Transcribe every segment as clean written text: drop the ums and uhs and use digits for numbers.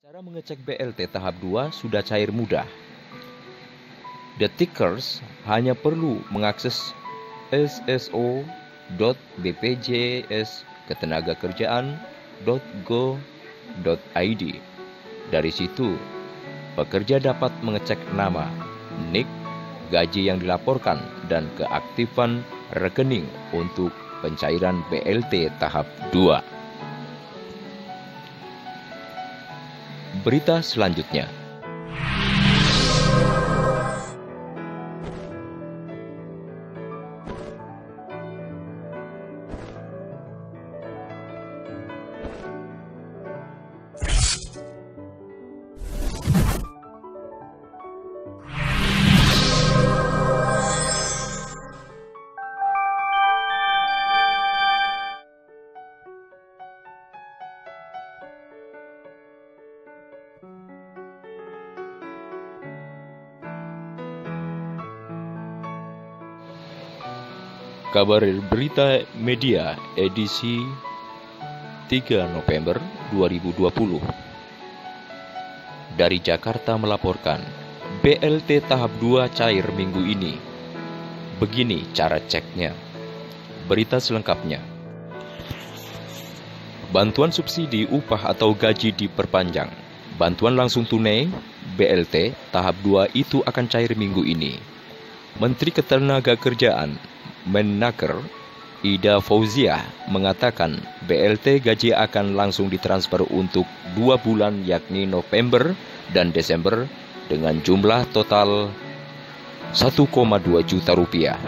Cara mengecek BLT tahap 2 sudah cair mudah. The Tickers hanya perlu mengakses sso.bpjs.ketenagakerjaan.go.id. Dari situ, pekerja dapat mengecek nama, NIK, gaji yang dilaporkan, dan keaktifan rekening untuk pencairan BLT tahap 2. Berita selanjutnya. Kabar Berita Media edisi 3 November 2020. Dari Jakarta melaporkan, BLT tahap 2 cair minggu ini. Begini cara ceknya. Berita selengkapnya. Bantuan subsidi upah atau gaji diperpanjang. Bantuan langsung tunai BLT tahap 2 itu akan cair minggu ini. Menteri Ketenagakerjaan Menaker Ida Fauziah mengatakan BLT gaji akan langsung ditransfer untuk 2 bulan yakni November dan Desember dengan jumlah total 1,2 juta rupiah.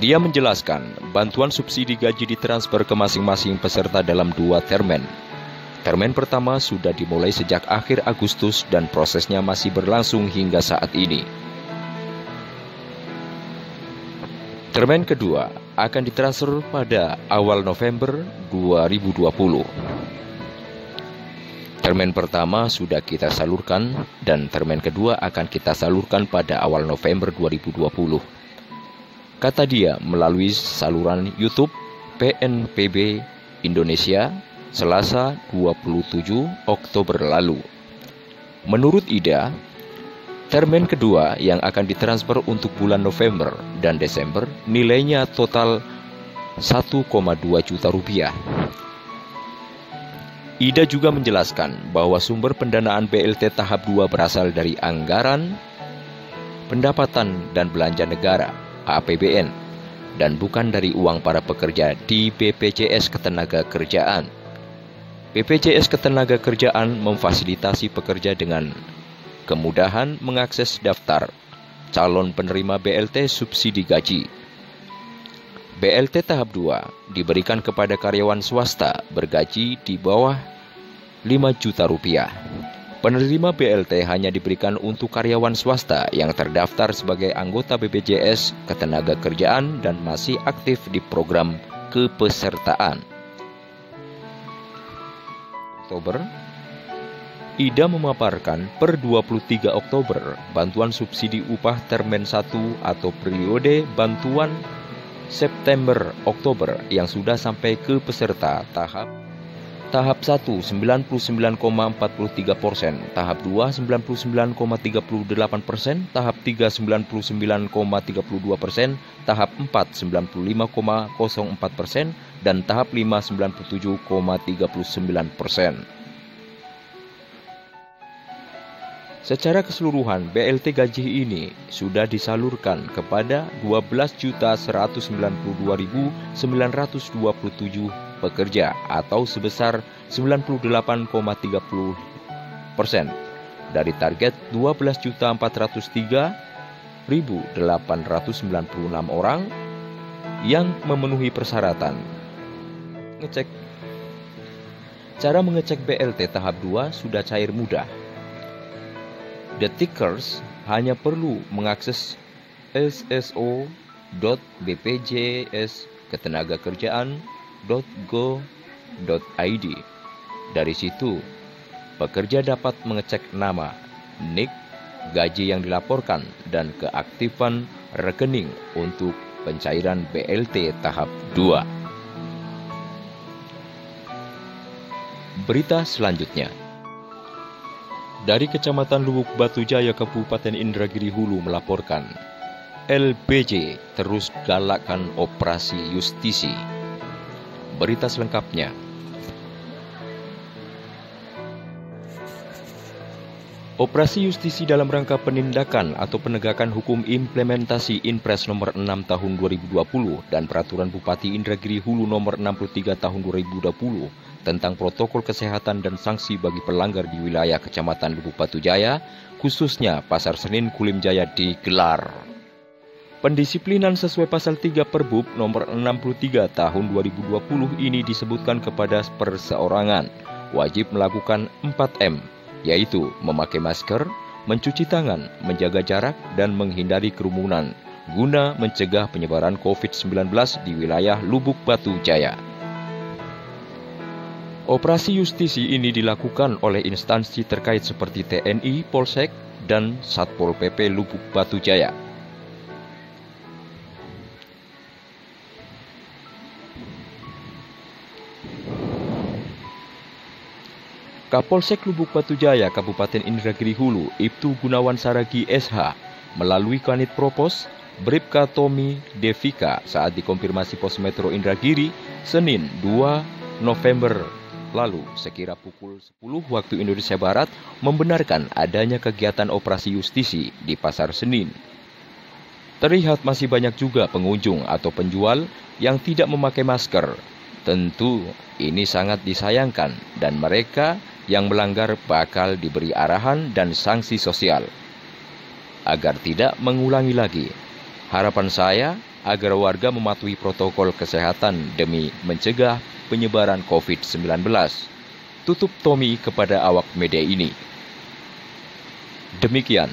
Dia menjelaskan bantuan subsidi gaji ditransfer ke masing-masing peserta dalam 2 termen. Termen pertama sudah dimulai sejak akhir Agustus dan prosesnya masih berlangsung hingga saat ini. Termen kedua akan ditransfer pada awal November 2020. Termen pertama sudah kita salurkan dan termen kedua akan kita salurkan pada awal November 2020. Kata dia melalui saluran YouTube PNPB Indonesia Selasa 27 Oktober lalu. Menurut Ida, termen kedua yang akan ditransfer untuk bulan November dan Desember nilainya total 1,2 juta rupiah. Ida juga menjelaskan bahwa sumber pendanaan BLT tahap 2 berasal dari anggaran pendapatan dan belanja negara (APBN) dan bukan dari uang para pekerja di BPJS Ketenagakerjaan. BPJS Ketenagakerjaan memfasilitasi pekerja dengan kemudahan mengakses daftar calon penerima BLT subsidi gaji. BLT tahap 2 diberikan kepada karyawan swasta bergaji di bawah 5 juta rupiah. Penerima BLT hanya diberikan untuk karyawan swasta yang terdaftar sebagai anggota BPJS Ketenagakerjaan dan masih aktif di program kepesertaan. Oktober, Ida memaparkan per 23 Oktober bantuan subsidi upah termen 1 atau periode bantuan September-Oktober yang sudah sampai ke peserta tahap 1 99,43%, tahap 2 99,38%, tahap 3 99,32%, tahap 4 95,04% dan tahap 5 97,39%. Secara keseluruhan, BLT gaji ini sudah disalurkan kepada 12.192.927 pekerja atau sebesar 98,30% dari target 12.403.896 orang yang memenuhi persyaratan. Cara mengecek BLT tahap 2 sudah cair mudah. The Tickers hanya perlu mengakses sso.bpjs.ketenagakerjaan.go.id. Dari situ, pekerja dapat mengecek nama, NIK, gaji yang dilaporkan, dan keaktifan rekening untuk pencairan BLT tahap 2. Berita selanjutnya. Dari Kecamatan Lubuk Batu Jaya, Kabupaten Indragiri Hulu melaporkan, LBJ terus galakkan operasi justisi. Berita selengkapnya. Operasi justisi dalam rangka penindakan atau penegakan hukum implementasi Inpres nomor 6 tahun 2020 dan Peraturan Bupati Indragiri Hulu nomor 63 tahun 2020 tentang protokol kesehatan dan sanksi bagi pelanggar di wilayah Kecamatan Lubuk Batu Jaya, khususnya Pasar Senin Kulim Jaya digelar. Pendisiplinan sesuai pasal 3 Perbub nomor 63 tahun 2020 ini disebutkan kepada perseorangan wajib melakukan 4M, yaitu memakai masker, mencuci tangan, menjaga jarak, dan menghindari kerumunan, guna mencegah penyebaran COVID-19 di wilayah Lubuk Batu Jaya. Operasi justisi ini dilakukan oleh instansi terkait seperti TNI, Polsek, dan Satpol PP Lubuk Batu Jaya. Kapolsek Lubuk Batu Jaya, Kabupaten Indragiri Hulu, Ibtu Gunawan Saragi SH, melalui Kanit Propos, Bribka Tommy Devika saat dikonfirmasi Pos Metro Indragiri, Senin 2 November lalu, sekira pukul 10 waktu Indonesia Barat, membenarkan adanya kegiatan operasi justisi di Pasar Senin. Terlihat masih banyak juga pengunjung atau penjual yang tidak memakai masker. Tentu ini sangat disayangkan dan mereka yang melanggar bakal diberi arahan dan sanksi sosial agar tidak mengulangi lagi. Harapan saya agar warga mematuhi protokol kesehatan demi mencegah penyebaran COVID-19. Tutup Tommy kepada awak media ini. Demikian